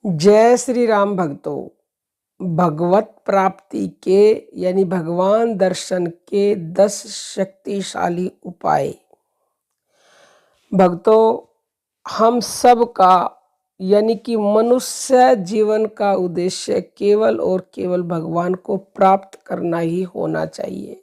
जय श्री राम भक्तों। भगवत प्राप्ति के यानी भगवान दर्शन के 10 शक्तिशाली उपाय। भक्तों, हम सब का यानी कि मनुष्य जीवन का उद्देश्य केवल और केवल भगवान को प्राप्त करना ही होना चाहिए,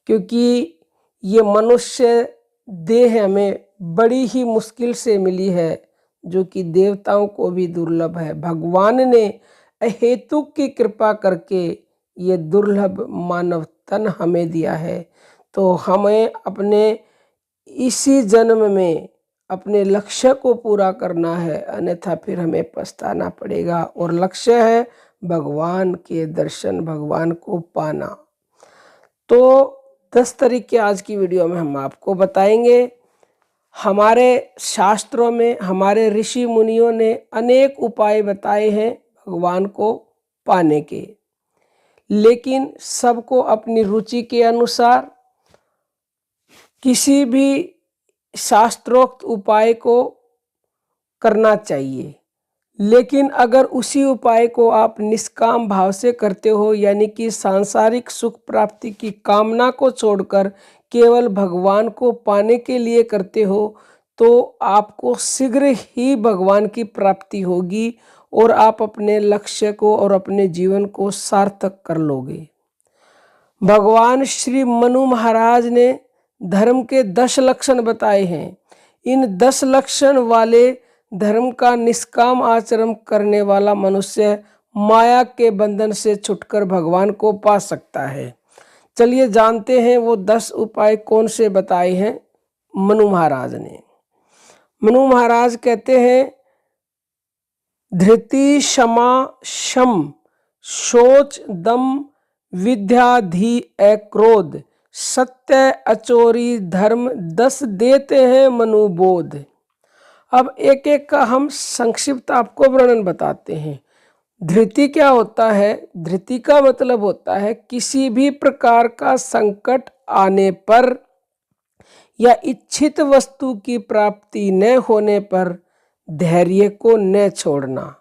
क्योंकि ये मनुष्य देह हमें बड़ी ही मुश्किल से मिली है, जो कि देवताओं को भी दुर्लभ है। भगवान ने अहेतुक की कृपा करके ये दुर्लभ मानव तन हमें दिया है, तो हमें अपने इसी जन्म में अपने लक्ष्य को पूरा करना है, अन्यथा फिर हमें पछताना पड़ेगा। और लक्ष्य है भगवान के दर्शन, भगवान को पाना। तो 10 तरीके आज की वीडियो में हम आपको बताएंगे। हमारे शास्त्रों में हमारे ऋषि मुनियों ने अनेक उपाय बताए हैं भगवान को पाने के, लेकिन सबको अपनी रुचि के अनुसार किसी भी शास्त्रोक्त उपाय को करना चाहिए। लेकिन अगर उसी उपाय को आप निष्काम भाव से करते हो, यानी कि सांसारिक सुख प्राप्ति की कामना को छोड़कर केवल भगवान को पाने के लिए करते हो, तो आपको शीघ्र ही भगवान की प्राप्ति होगी और आप अपने लक्ष्य को और अपने जीवन को सार्थक कर लोगे। भगवान श्री मनु महाराज ने धर्म के 10 लक्षण बताए हैं। इन 10 लक्षण वाले धर्म का निष्काम आचरण करने वाला मनुष्य माया के बंधन से छुटकर भगवान को पा सकता है। चलिए जानते हैं वो 10 उपाय कौन से बताए हैं मनु महाराज ने। मनु महाराज कहते हैं, धृति क्षमा शम शोच दम विद्या धी अक्रोध सत्य अचोरी धर्म 10 देते हैं मनुबोध। अब एक एक का हम संक्षिप्त आपको वर्णन बताते हैं। धृति क्या होता है? धृति का मतलब होता है किसी भी प्रकार का संकट आने पर या इच्छित वस्तु की प्राप्ति न होने पर धैर्य को न छोड़ना।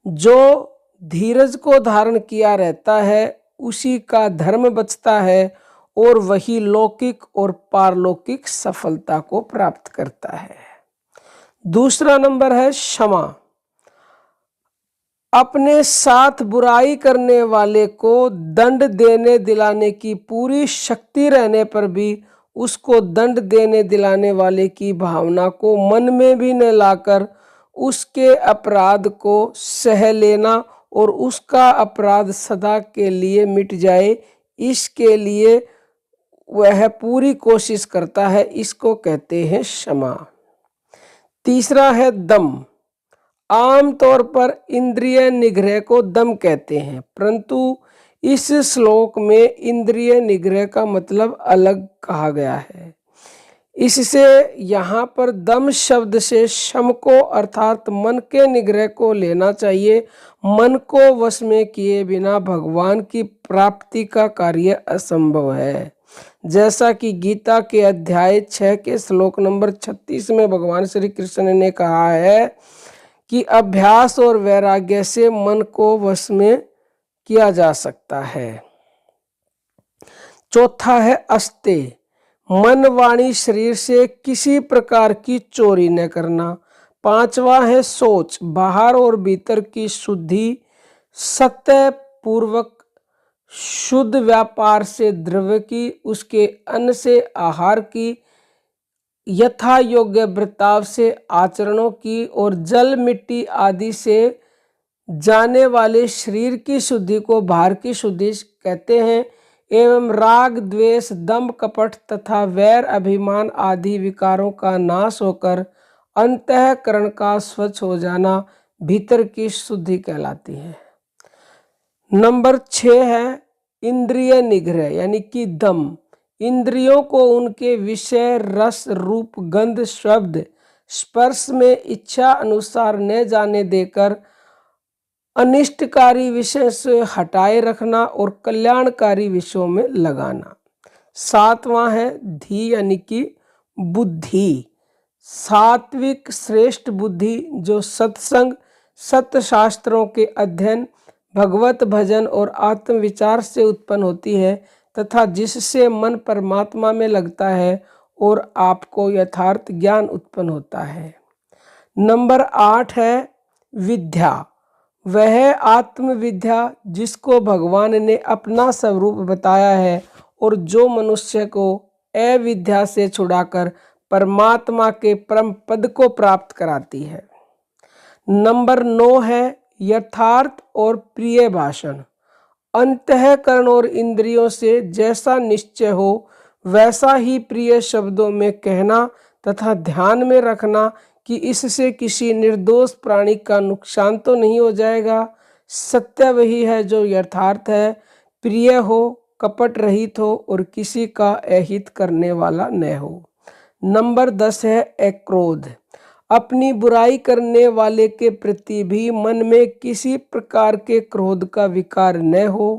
जो धीरज को धारण किया रहता है उसी का धर्म बचता है और वही लौकिक और पारलौकिक सफलता को प्राप्त करता है। दूसरा नंबर है क्षमा। अपने साथ बुराई करने वाले को दंड देने दिलाने की पूरी शक्ति रहने पर भी उसको दंड देने दिलाने वाले की भावना को मन में भी न लाकर उसके अपराध को सह लेना और उसका अपराध सदा के लिए मिट जाए, इसके लिए वह पूरी कोशिश करता है। इसको कहते हैं क्षमा। तीसरा है दम। आमतौर पर इंद्रिय निग्रह को दम कहते हैं, परंतु इस श्लोक में इंद्रिय निग्रह का मतलब अलग कहा गया है। इससे यहाँ पर दम शब्द से शम को अर्थात मन के निग्रह को लेना चाहिए। मन को वश में किए बिना भगवान की प्राप्ति का कार्य असंभव है। जैसा कि गीता के अध्याय 6 के श्लोक नंबर 36 में भगवान श्री कृष्ण ने कहा है कि अभ्यास और वैराग्य से मन को वश में किया जा सकता है। चौथा है अस्ते। मन वाणी शरीर से किसी प्रकार की चोरी न करना। पांचवा है सोच। बाहर और भीतर की शुद्धि, सत्य पूर्वक शुद्ध व्यापार से द्रव्य की, उसके अन्न से आहार की, यथा योग्य बर्ताव से आचरणों की और जल मिट्टी आदि से जाने वाले शरीर की शुद्धि को बाहर की शुद्धि कहते हैं। एवं राग द्वेष दंभ कपट तथा वैर अभिमान आदि विकारों का नाश होकर अंतःकरण का स्वच्छ हो जाना भीतर की शुद्धि कहलाती है। नंबर 6 है इंद्रिय निग्रह यानी कि दम। इंद्रियों को उनके विषय रस रूप गंध शब्द स्पर्श में इच्छा अनुसार न जाने देकर अनिष्टकारी विषय से हटाए रखना और कल्याणकारी विषयों में लगाना। 7वां है धी यानी कि बुद्धि। सात्विक श्रेष्ठ बुद्धि जो सत्संग सत्य शास्त्रों के अध्ययन, भगवत भजन और आत्मविचार से उत्पन्न होती है तथा जिससे मन परमात्मा में लगता है और आपको यथार्थ ज्ञान उत्पन्न होता है। नंबर 8 है विद्या। वह आत्मविद्या जिसको भगवान ने अपना स्वरूप बताया है और जो मनुष्य को अविद्या से छुड़ाकर परमात्मा के परम पद को प्राप्त कराती है। नंबर 9 है यथार्थ और प्रिय भाषण। अंतःकरण और इंद्रियों से जैसा निश्चय हो वैसा ही प्रिय शब्दों में कहना तथा ध्यान में रखना कि इससे किसी निर्दोष प्राणी का नुकसान तो नहीं हो जाएगा। सत्य वही है जो यथार्थ है, प्रिय हो, कपट रहित हो और किसी का अहित करने वाला न हो। नंबर 10 है अक्रोध। अपनी बुराई करने वाले के प्रति भी मन में किसी प्रकार के क्रोध का विकार न हो।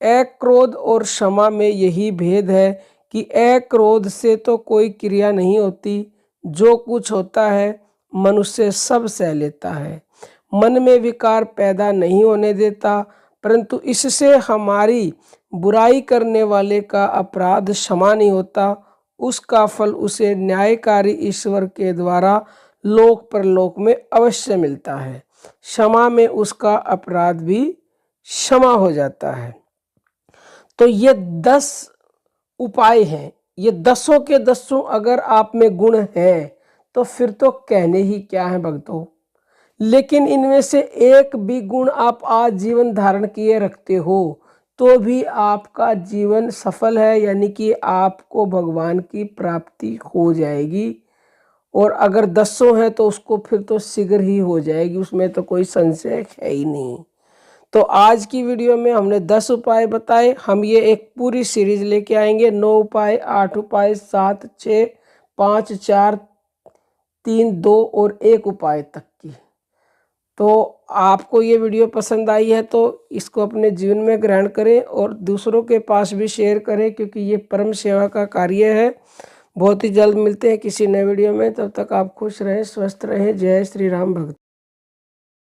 अक्रोध और क्षमा में यही भेद है कि अक्रोध से तो कोई क्रिया नहीं होती, जो कुछ होता है मनुष्य सब सह लेता है, मन में विकार पैदा नहीं होने देता, परंतु इससे हमारी बुराई करने वाले का अपराध क्षमा नहीं होता, उसका फल उसे न्यायकारी ईश्वर के द्वारा लोक परलोक में अवश्य मिलता है। क्षमा में उसका अपराध भी क्षमा हो जाता है। तो ये 10 उपाय हैं, ये 10 के 10 अगर आप में गुण हैं तो फिर तो कहने ही क्या है भक्तों। लेकिन इनमें से एक भी गुण आप आज जीवन धारण किए रखते हो तो भी आपका जीवन सफल है, यानी कि आपको भगवान की प्राप्ति हो जाएगी। और अगर 10 हैं तो उसको फिर तो शीघ्र ही हो जाएगी, उसमें तो कोई संशय है ही नहीं। तो आज की वीडियो में हमने 10 उपाय बताए। हम ये एक पूरी सीरीज लेके आएंगे, 9 उपाय, 8 उपाय, 7, 6, 5, 4, 3, 2 और 1 उपाय तक की। तो आपको ये वीडियो पसंद आई है तो इसको अपने जीवन में ग्रहण करें और दूसरों के पास भी शेयर करें, क्योंकि ये परम सेवा का कार्य है। बहुत ही जल्द मिलते हैं किसी नए वीडियो में, तब तक आप खुश रहें, स्वस्थ रहें। जय श्री राम भक्त।